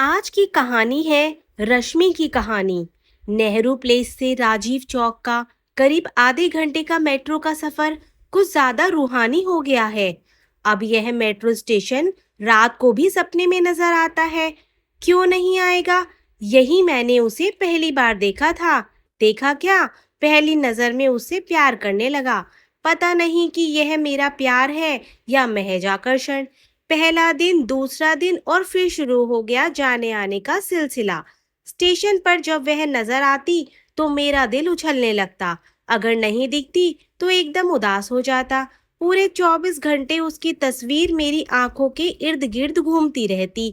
आज की कहानी है रश्मि की कहानी। नेहरू प्लेस से राजीव चौक का करीब आधे घंटे का मेट्रो का सफर कुछ ज्यादा रूहानी हो गया है। अब यह मेट्रो स्टेशन रात को भी सपने में नजर आता है। क्यों नहीं आएगा? यही मैंने उसे पहली बार देखा था। देखा क्या? पहली नजर में उससे प्यार करने लगा। पता नहीं कि यह मेरा प्यार है या महज आकर्षण। पहला दिन, दूसरा दिन और फिर शुरू हो गया जाने आने का सिलसिला। स्टेशन पर जब वह नजर आती तो मेरा दिल उछलने लगता। अगर नहीं दिखती तो एकदम उदास हो जाता। पूरे 24 घंटे उसकी तस्वीर मेरी आंखों के इर्द गिर्द घूमती रहती।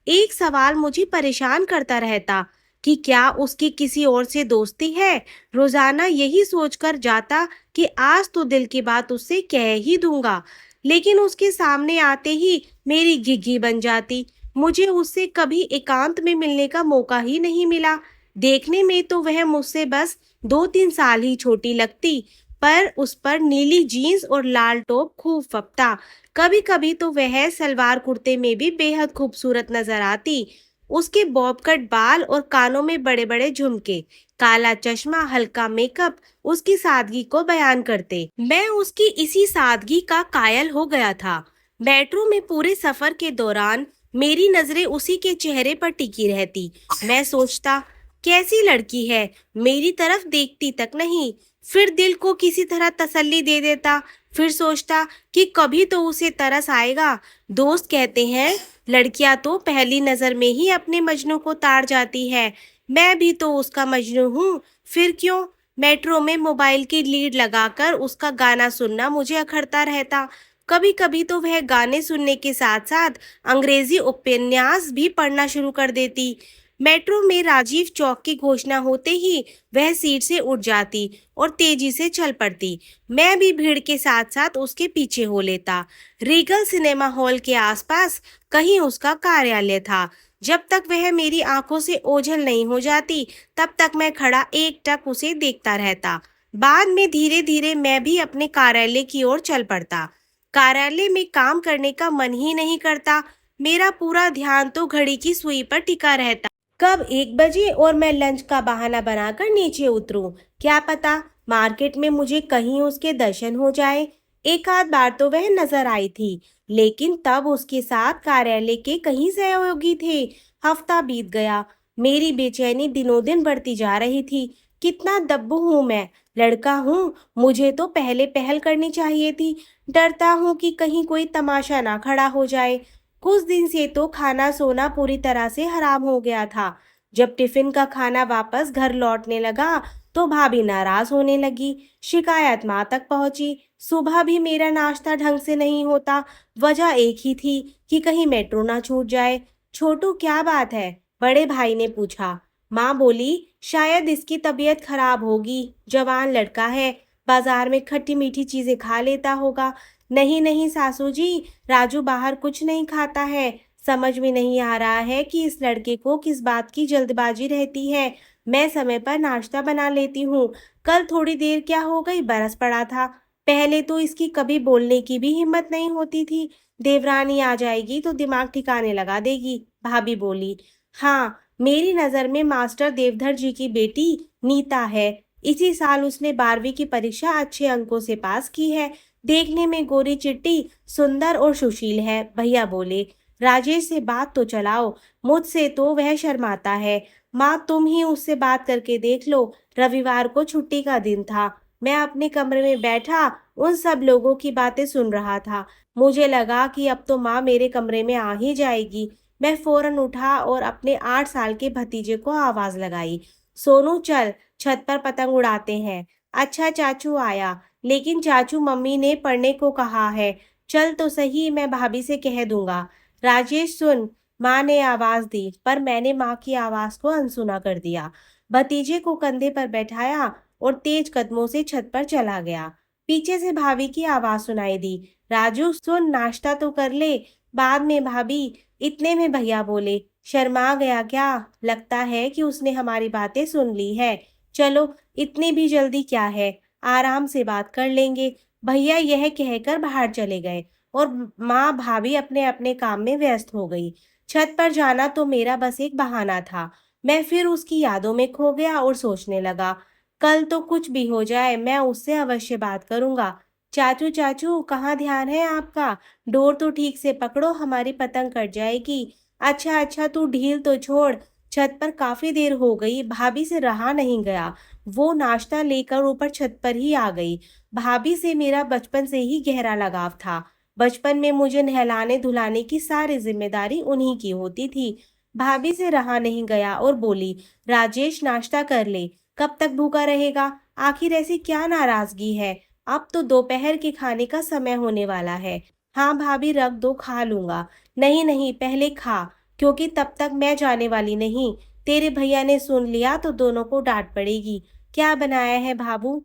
एक सवाल मुझे परेशान करता रहता कि क्या उसकी किसी और से दोस्ती है। रोजाना यही सोचकर जाता कि आज तो दिल की बात उससे कह ही दूंगा, लेकिन उसके सामने आते ही मेरी घिघी बन जाती। मुझे उससे कभी एकांत में मिलने का मौका ही नहीं मिला। देखने में तो वह मुझसे बस 2-3 साल ही छोटी लगती, पर उस पर नीली जीन्स और लाल टॉप खूब फपता। कभी कभी तो वह सलवार कुर्ते में भी बेहद खूबसूरत नजर आती। उसके बॉब कट बाल और कानों में बड़े बड़े झुमके, काला चश्मा, हल्का मेकअप उसकी सादगी को बयान करते। मैं उसकी इसी सादगी का कायल हो गया था। मेट्रो में पूरे सफर के दौरान मेरी नजरें उसी के चेहरे पर टिकी रहती। मैं सोचता, कैसी लड़की है, मेरी तरफ देखती तक नहीं। फिर दिल को किसी तरह तसल्ली दे देता। फिर सोचता कि कभी तो उसे तरस आएगा। दोस्त कहते हैं लड़कियां तो पहली नजर में ही अपने मजनू को ताड़ जाती है। मैं भी तो उसका मजनू हूँ। फिर क्यों? मेट्रो में मोबाइल की लीड लगाकर उसका गाना सुनना मुझे अखरता रहता। कभी कभी तो वह गाने सुनने के साथ साथ अंग्रेजी उपन्यास भी पढ़ना शुरू कर देती। मेट्रो में राजीव चौक की घोषणा होते ही वह सीट से उठ जाती और तेजी से चल पड़ती। मैं भी भीड़ के साथ साथ उसके पीछे हो लेता। रीगल सिनेमा हॉल के आसपास कहीं उसका कार्यालय था। जब तक वह मेरी आंखों से ओझल नहीं हो जाती तब तक मैं खड़ा एकटक उसे देखता रहता। बाद में धीरे धीरे मैं भी अपने कार्यालय की ओर चल पड़ता। कार्यालय में काम करने का मन ही नहीं करता। मेरा पूरा ध्यान तो घड़ी की सुई पर टिका रहता। कब 1 बजे और मैं लंच का बहाना बनाकर नीचे उतरूं। क्या पता मार्केट में मुझे कहीं उसके दर्शन हो जाए। एक आध बार तो वह नजर आई थी, लेकिन तब उसके साथ कार्यालय के कहीं सहयोगी थे। हफ्ता बीत गया। मेरी बेचैनी दिनों दिन बढ़ती जा रही थी। कितना दब्बू हूं मैं। लड़का हूं, मुझे तो पहले पहल करनी चाहिए थी। डरता हूं कि कहीं कोई तमाशा ना खड़ा हो जाए। कुछ दिन से तो खाना सोना पूरी तरह से हराम हो गया था। जब टिफिन का खाना वापस घर लौटने लगा तो भाभी नाराज होने लगी। शिकायत माँ तक पहुंची। सुबह भी मेरा नाश्ता ढंग से नहीं होता। वजह एक ही थी कि कहीं मेट्रो ना छूट जाए। छोटू, क्या बात है? बड़े भाई ने पूछा। माँ बोली, शायद इसकी तबीयत खराब होगी। जवान लड़का है, बाजार में खट्टी मीठी चीजें खा लेता होगा। नहीं नहीं सासू जी, राजू बाहर कुछ नहीं खाता है। समझ में नहीं आ रहा है कि इस लड़के को किस बात की जल्दबाजी रहती है। मैं समय पर नाश्ता बना लेती हूँ। कल थोड़ी देर क्या हो गई, बरस पड़ा था। पहले तो इसकी कभी बोलने की भी हिम्मत नहीं होती थी। देवरानी आ जाएगी तो दिमाग ठिकाने लगा देगी, भाभी बोली। हाँ, मेरी नजर में मास्टर देवधर जी की बेटी नीता है। इसी साल उसने 12वीं की परीक्षा अच्छे अंकों से पास की है। देखने में गोरी चिट्टी, सुंदर और सुशील है, भैया बोले। राजेश से बात तो चलाओ, मुझसे तो वह शर्माता है। माँ, तुम ही उससे बात करके देख लो। रविवार को छुट्टी का दिन था। मैं अपने कमरे में बैठा उन सब लोगों की बातें सुन रहा था। मुझे लगा कि अब तो माँ मेरे कमरे में आ ही जाएगी। मैं फौरन उठा और अपने 8 साल के भतीजे को आवाज लगाई। सोनू, चल छत पर पतंग उड़ाते हैं। अच्छा, चाचू आया, लेकिन चाचू मम्मी ने पढ़ने को कहा है। चल तो सही, मैं भाभी से कह दूंगा। राजेश सुन, माँ ने आवाज दी, पर मैंने माँ की आवाज को अनसुना कर दिया। भतीजे को कंधे पर बैठाया और तेज कदमों से छत पर चला गया। पीछे से भाभी की आवाज सुनाई दी। राजू सुन, नाश्ता तो कर ले। बाद में भाभी। इतने में भैया बोले। शर्मा गया क्या? लगता है कि उसने हमारी बातें सुन ली है। चलो, इतनी भी जल्दी क्या है, आराम से बात कर लेंगे। भैया यह कहकर बाहर चले गए और माँ भाभी अपने अपने काम में व्यस्त हो गई। छत पर जाना तो मेरा बस एक बहाना था। मैं फिर उसकी यादों में खो गया और सोचने लगा, कल तो कुछ भी हो जाए मैं उससे अवश्य बात करूंगा। चाचू चाचू, कहाँ ध्यान है आपका? डोर तो ठीक से पकड़ो, हमारी पतंग कट जाएगी। अच्छा अच्छा, तू ढील तो छोड़। छत पर काफी देर हो गई, भाभी से रहा नहीं गया। वो नाश्ता लेकर ऊपर छत पर ही आ गई। भाभी से मेरा बचपन से ही गहरा लगाव था। बचपन में मुझे नहलाने धुलाने की सारी जिम्मेदारी उन्हीं की होती थी। भाभी से रहा नहीं गया और बोली, राजेश नाश्ता कर ले, कब तक भूखा रहेगा? आखिर ऐसी क्या नाराजगी है? अब तो दोपहर के खाने का समय होने वाला है। हाँ भाभी, रख दो, खा लूंगा। नहीं नहीं, पहले खा, क्योंकि तब तक मैं जाने वाली नहीं। तेरे भैया ने सुन लिया तो दोनों को डांट पड़ेगी। क्या बनाया है भाभू?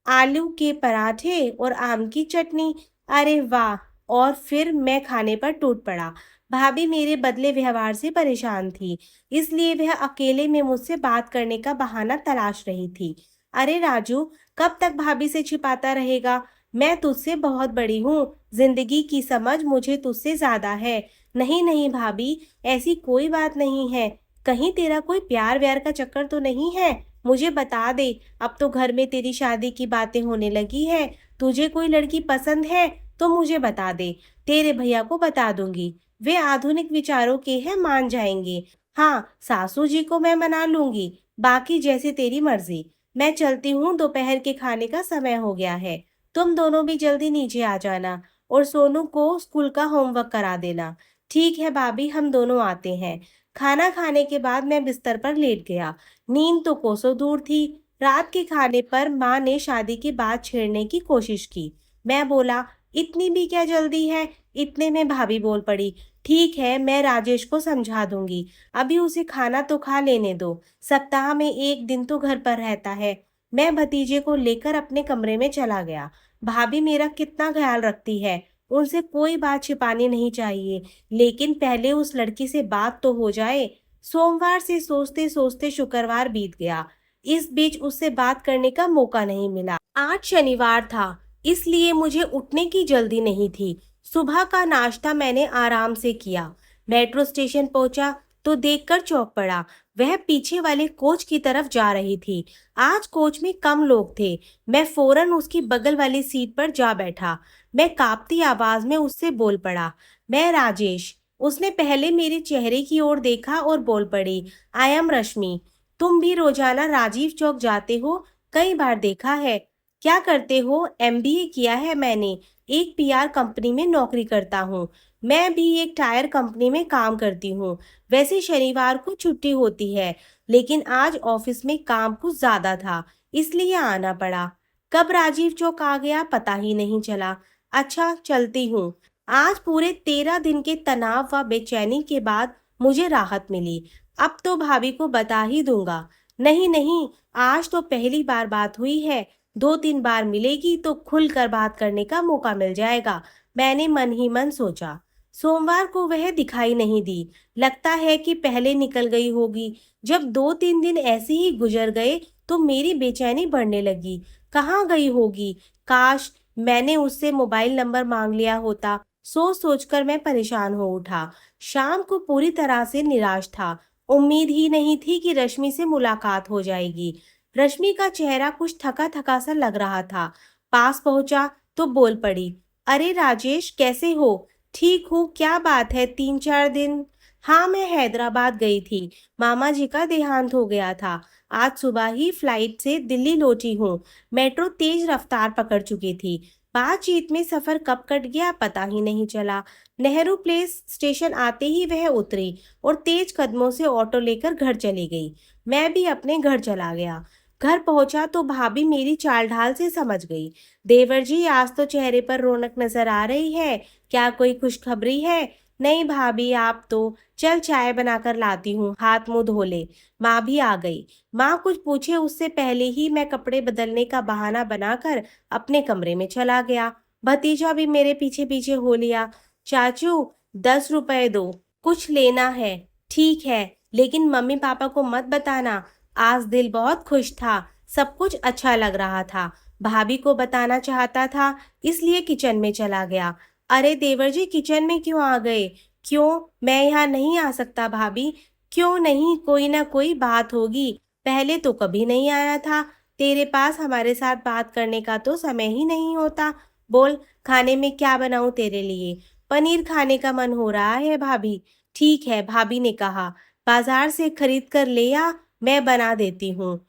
आलू के पराठे और आम की चटनी। अरे वाह! और फिर मैं खाने पर टूट पड़ा। भाभी मेरे बदले व्यवहार से परेशान थी, इसलिए वह अकेले में मुझसे बात करने का बहाना तलाश रही थी। अरे राजू, कब तक भाभी से छिपाता रहेगा? मैं तुझसे बहुत बड़ी हूँ, जिंदगी की समझ मुझे तुझसे ज्यादा है। नहीं नहीं भाभी, ऐसी कोई बात नहीं है। कहीं तेरा कोई प्यार व्यार का चक्कर तो नहीं है? मुझे बता दे। अब तो घर में तेरी शादी की बातें होने लगी है। तुझे कोई लड़की पसंद है तो मुझे बता दे, तेरे भैया को बता दूंगी। वे आधुनिक विचारों के हैं, मान जाएंगे। हाँ, सासू जी को मैं मना लूंगी। बाकी जैसे तेरी मर्जी। मैं चलती हूँ, दोपहर के खाने का समय हो गया है। तुम दोनों भी जल्दी नीचे आ जाना और सोनू को स्कूल का होमवर्क करा देना। ठीक है भाभी, हम दोनों आते हैं। खाना खाने के बाद मैं बिस्तर पर लेट गया। नींद तो कोसों दूर थी। रात के खाने पर माँ ने शादी की बात छेड़ने की कोशिश की। मैं बोला, इतनी भी क्या जल्दी है? इतने में भाभी बोल पड़ी, ठीक है, मैं राजेश को समझा दूंगी। अभी उसे खाना तो खा लेने दो। सप्ताह में एक दिन तो घर पर रहता है। मैं भतीजे को लेकर अपने कमरे में चला गया। भाभी मेरा कितना ख्याल रखती है, उनसे कोई बात छिपानी नहीं चाहिए। लेकिन पहले उस लड़की से बात तो हो जाए। सोमवार से सोचते सोचते शुक्रवार बीत गया। इस बीच उससे बात करने का मौका नहीं मिला। आज शनिवार था, इसलिए मुझे उठने की जल्दी नहीं थी। सुबह का नाश्ता मैंने आराम से किया। मेट्रो स्टेशन पहुंचा तो देखकर चौंक पड़ा। वह पीछे वाले कोच की तरफ जा रही थी। आज कोच में कम लोग थे। मैं फौरन उसकी बगल वाली सीट पर जा बैठा। मैं कांपती आवाज में उससे बोल पड़ा, मैं राजेश। उसने पहले मेरे चेहरे की ओर देखा और बोल पड़ी, आई एम रश्मि। तुम भी रोजाना राजीव चौक जाते हो? कई बार देखा है। क्या करते हो? एमबीए किया है मैंने। एक पीआर कंपनी में नौकरी करता हूँ। मैं भी एक टायर कंपनी में काम करती हूँ। वैसे शनिवार को छुट्टी होती है, लेकिन आज ऑफिस में काम कुछ ज्यादा था, इसलिए आना पड़ा। कब राजीव चौक आ गया पता ही नहीं चला। अच्छा, चलती हूँ। आज पूरे 13 दिन के तनाव व बेचैनी के बाद मुझे राहत मिली। अब तो भाभी को बता ही दूंगा। नहीं नहीं, आज तो पहली बार बात हुई है। 2-3 बार मिलेगी तो खुलकर बात करने का मौका मिल जाएगा, मैंने मन ही मन सोचा। सोमवार को वह दिखाई नहीं दी। लगता है कि पहले निकल गई होगी। जब 2-3 दिन ऐसे ही गुजर गए तो मेरी बेचैनी बढ़ने लगी। कहाँ गई होगी? काश मैंने उससे मोबाइल नंबर मांग लिया होता। सोच सोचकर मैं परेशान हो उठा। शाम को पूरी तरह से निराश था। उम्मीद ही नहीं थी कि रश्मि से मुलाकात हो जाएगी। रश्मि का चेहरा कुछ थका थका सा लग रहा था। पास पहुंचा तो बोल पड़ी, अरे राजेश, कैसे हो? ठीक हूँ, क्या बात है, 3-4 दिन? हाँ, मैं हैदराबाद गई थी। मामा जी का देहांत हो गया था। आज सुबह ही फ्लाइट से दिल्ली लौटी हूँ। मेट्रो तेज रफ्तार पकड़ चुकी थी। बातचीत में सफर कब कट गया पता ही नहीं चला। नेहरू प्लेस स्टेशन आते ही वह उतरी और तेज कदमों से ऑटो लेकर घर चली गई। मैं भी अपने घर चला गया। घर पहुंचा तो भाभी मेरी चाल ढाल से समझ गई। देवर जी, आज तो चेहरे पर रौनक नजर आ रही है। क्या कोई खुशखबरी है? नहीं भाभी, आप तो। चल चाय बनाकर लाती हूँ, हाथ मुंह धो ले। माँ भी आ गई। माँ कुछ पूछे उससे पहले ही मैं कपड़े बदलने का बहाना बनाकर अपने कमरे में चला गया। भतीजा भी मेरे पीछे पीछे हो लिया। चाचू, 10 रुपए दो, कुछ लेना है। ठीक है, लेकिन मम्मी पापा को मत बताना। आज दिल बहुत खुश था, सब कुछ अच्छा लग रहा था। भाभी को बताना चाहता था, इसलिए किचन में चला गया। अरे देवर जी, किचन में क्यों आ गए? क्यों? मैं यहाँ नहीं आ सकता भाभी। क्यों नहीं? कोई ना कोई बात होगी। पहले तो कभी नहीं आया था। तेरे पास हमारे साथ बात करने का तो समय ही नहीं होता। बोल, खाने में क्या बनाऊं तेरे लिए? पनीर खाने का मन हो रहा है भाभी। ठीक है, भाभी ने कहा। बाजार से खरीद कर ले आ, मैं बना देती हूँ।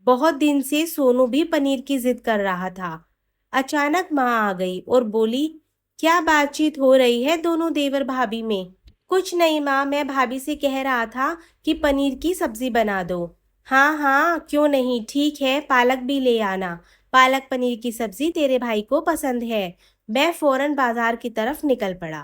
बहुत दिन से सोनू भी पनीर की जिद कर रहा था। अचानक माँ आ गई और बोली, क्या बातचीत हो रही है दोनों देवर भाभी में? कुछ नहीं माँ, मैं भाभी से कह रहा था कि पनीर की सब्जी बना दो। हाँ हाँ, क्यों नहीं, ठीक है, पालक भी ले आना। पालक पनीर की सब्जी तेरे भाई को पसंद है। मैं फौरन बाजार की तरफ निकल पड़ा।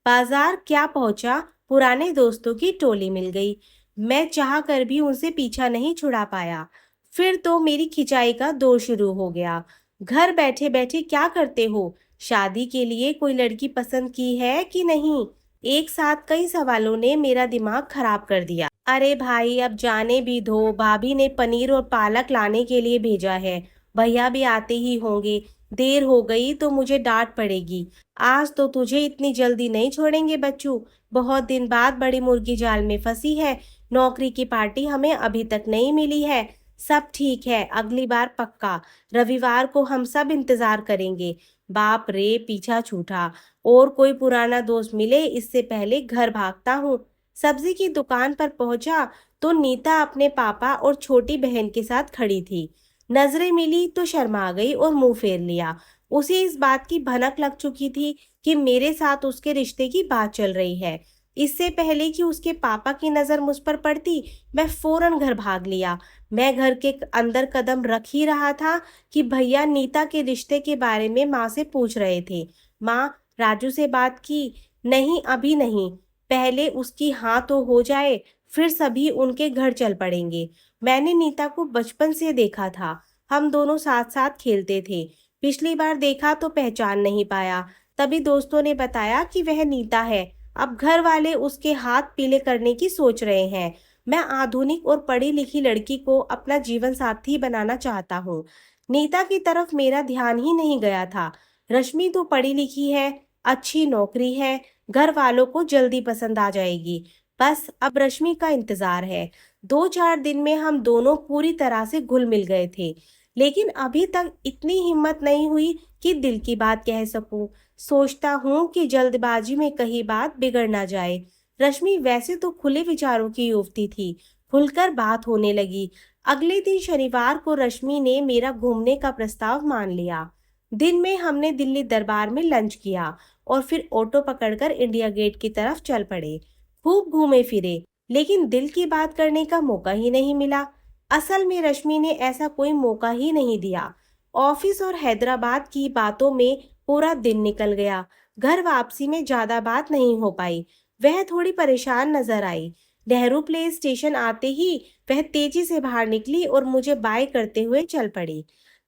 बाजार क्या पहुंचा, पुराने दोस्तों की टोली मिल गई। मैं चाह कर भी उनसे पीछा नहीं छुड़ा पाया। फिर तो मेरी खिंचाई का दौर शुरू हो गया। घर बैठे बैठे क्या करते हो? शादी के लिए कोई लड़की पसंद की है कि नहीं? एक साथ कई सवालों ने मेरा दिमाग खराब कर दिया। अरे भाई, अब जाने भी दो। भाभी ने पनीर और पालक लाने के लिए भेजा है। भैया भी आते ही होंगे। देर हो गई तो मुझे डांट पड़ेगी। आज तो तुझे इतनी जल्दी नहीं छोड़ेंगे बच्चू। बहुत दिन बाद बड़ी मुर्गी जाल में फंसी है। नौकरी की पार्टी हमें अभी तक नहीं मिली है। सब ठीक है, अगली बार पक्का। रविवार को हम सब इंतजार करेंगे। बाप रे, पीछा छूटा। और कोई पुराना दोस्त मिले इससे पहले घर भागता हूँ। सब्जी की दुकान पर पहुंचा तो नीता अपने पापा और छोटी बहन के साथ खड़ी थी। नजरें मिली तो शर्मा गई और मुंह फेर लिया। उसे इस बात की भनक लग चुकी थी कि मेरे साथ उसके रिश्ते की बात चल रही है। इससे पहले कि उसके पापा की नजर मुझ पर पड़ती, मैं फौरन घर भाग लिया। मैं घर के अंदर कदम रख ही रहा था कि भैया नीता के रिश्ते के बारे में माँ से पूछ रहे थे। माँ, राजू से बात की? नहीं, अभी नहीं। पहले उसकी हाँ तो हो जाए, फिर सभी उनके घर चल पड़ेंगे। मैंने नीता को बचपन से देखा था। हम दोनों साथ साथ खेलते थे। पिछली बार देखा तो पहचान नहीं पाया। तभी दोस्तों ने बताया कि वह नीता है। अब घर वाले उसके हाथ पीले करने की सोच रहे हैं। मैं आधुनिक और पढ़ी लिखी लड़की को अपना जीवन साथी बनाना चाहता हूँ। नीता की तरफ मेरा ध्यान ही नहीं गया था। रश्मि तो पढ़ी लिखी है, अच्छी नौकरी है, घर वालों को जल्दी पसंद आ जाएगी। बस अब रश्मि का इंतजार है। 2-4 दिन में हम दोनों पूरी तरह से घुल मिल गए थे। लेकिन अभी तक इतनी हिम्मत नहीं हुई कि दिल की बात कह सकूं। सोचता हूँ कि जल्दबाजी में कहीं बात बिगड़ ना जाए। रश्मि वैसे तो खुले विचारों की युवती थी। खुलकर बात होने लगी। अगले दिन शनिवार को रश्मि ने मेरा घूमने का प्रस्ताव मान लिया। दिन में हमने दिल्ली दरबार में लंच किया और फिर ऑटो पकड़कर इंडिया गेट की तरफ चल पड़े। खूब घूमे फिरे, लेकिन दिल की बात करने का मौका ही नहीं मिला। असल में रश्मि ने ऐसा कोई मौका ही नहीं दिया। ऑफिस और हैदराबाद की बातों में पूरा दिन निकल गया। घर वापसी में ज्यादा बात नहीं हो पाई। वह थोड़ी परेशान नजर आई। नेहरू प्लेस स्टेशन आते ही वह तेजी से बाहर निकली और मुझे बाय करते हुए चल पड़ी।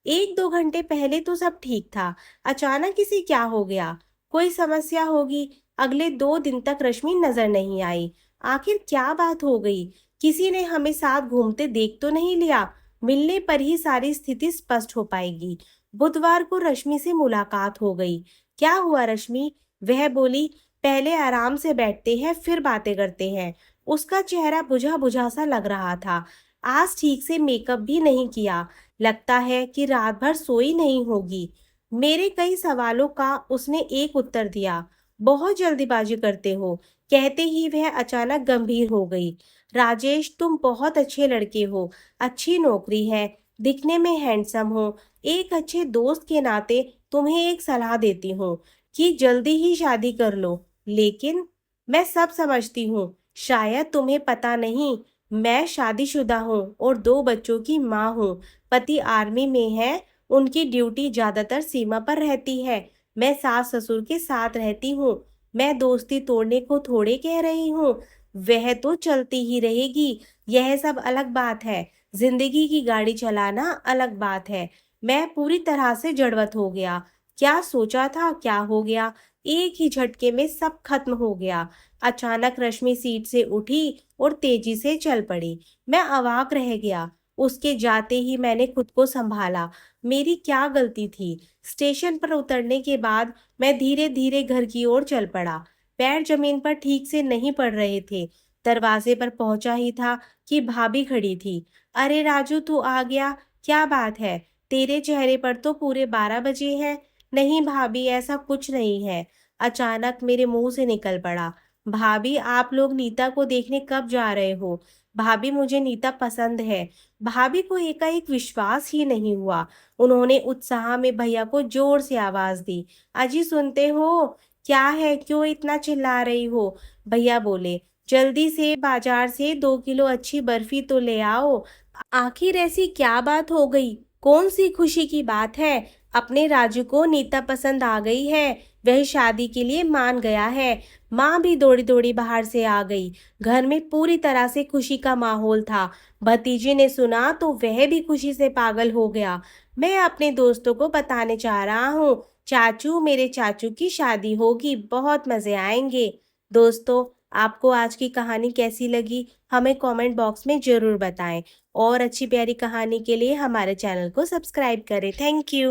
1-2 घंटे पहले तो सब ठीक था। अचानक इसे क्या हो गया? कोई समस्या होगी। अगले 2 दिन तक रश्मि नजर नहीं आई। आखिर क्या बात हो गई? किसी ने हमें साथ घूमते देख तो नहीं लिया? मिलने पर ही सारी स्थिति स्पष्ट हो पाएगी। बुधवार को रश्मि से मुलाकात हो गई। क्या हुआ रश्मि? वह बोली, पहले आराम से बैठते हैं फिर बातें करते हैं। उसका चेहरा बुझा बुझा सा लग रहा था। आज ठीक से मेकअप भी नहीं किया। लगता है कि रात भर सोई नहीं होगी। मेरे कई सवालों का उसने एक उत्तर दिया, बहुत जल्दीबाजी करते हो। कहते ही वह अचानक गंभीर हो गई। राजेश, तुम बहुत अच्छे लड़के हो, अच्छी नौकरी है, दिखने में हैंडसम हो। एक अच्छे दोस्त के नाते तुम्हें एक सलाह देती हूँ कि जल्दी ही शादी कर लो। लेकिन मैं सब समझती हूँ, शायद तुम्हें पता नहीं, मैं शादीशुदा हूँ और 2 बच्चों की माँ हूँ। पति आर्मी में है, उनकी ड्यूटी ज्यादातर सीमा पर रहती है। मैं सास ससुर के साथ रहती हूँ। मैं दोस्ती तोड़ने को थोड़े कह रही हूँ। वह तो चलती ही रहेगी, यह सब अलग बात है। जिंदगी की गाड़ी चलाना अलग बात है। मैं पूरी तरह से जड़वत हो गया। क्या सोचा था क्या हो गया। एक ही झटके में सब खत्म हो गया। अचानक रश्मि सीट से उठी और तेजी से चल पड़ी। मैं अवाक रह गया। उसके जाते ही मैंने खुद को संभाला। मेरी क्या गलती थी? स्टेशन पर उतरने के बाद मैं धीरे धीरे घर की ओर चल पड़ा। पैर जमीन पर ठीक से नहीं पड़ रहे थे। दरवाजे पर पहुंचा ही था कि भाभी खड़ी थी। अरे राजू, तू आ गया? क्या बात है? तेरे चेहरे पर तो पूरे 12 बजे हैं। नहीं भाभी, ऐसा कुछ नहीं है। अचानक मेरे मुंह से निकल पड़ा। भाभी, आप लोग नीता को देखने कब जा रहे हो? भाभी, मुझे नीता पसंद है। भाभी को एकाएक विश्वास ही नहीं हुआ। उन्होंने उत्साह में भैया को जोर से आवाज दी। अजी, सुनते हो? क्या है, क्यों इतना चिल्ला रही हो? भैया बोले, जल्दी से बाजार से 2 किलो अच्छी बर्फी तो ले आओ। आखिर ऐसी क्या बात हो गई? कौन सी खुशी की बात है? अपने राजू को नीता पसंद आ गई है। वह शादी के लिए मान गया है। माँ भी दौड़ी दौड़ी बाहर से आ गई। घर में पूरी तरह से खुशी का माहौल था। भतीजे ने सुना तो वह भी खुशी से पागल हो गया। मैं अपने दोस्तों को बताने जा रहा हूँ, चाचू, मेरे चाचू की शादी होगी, बहुत मजे आएंगे। दोस्तों, आपको आज की कहानी कैसी लगी हमें कमेंट बॉक्स में ज़रूर बताएं। और अच्छी प्यारी कहानी के लिए हमारे चैनल को सब्सक्राइब करें। Thank you.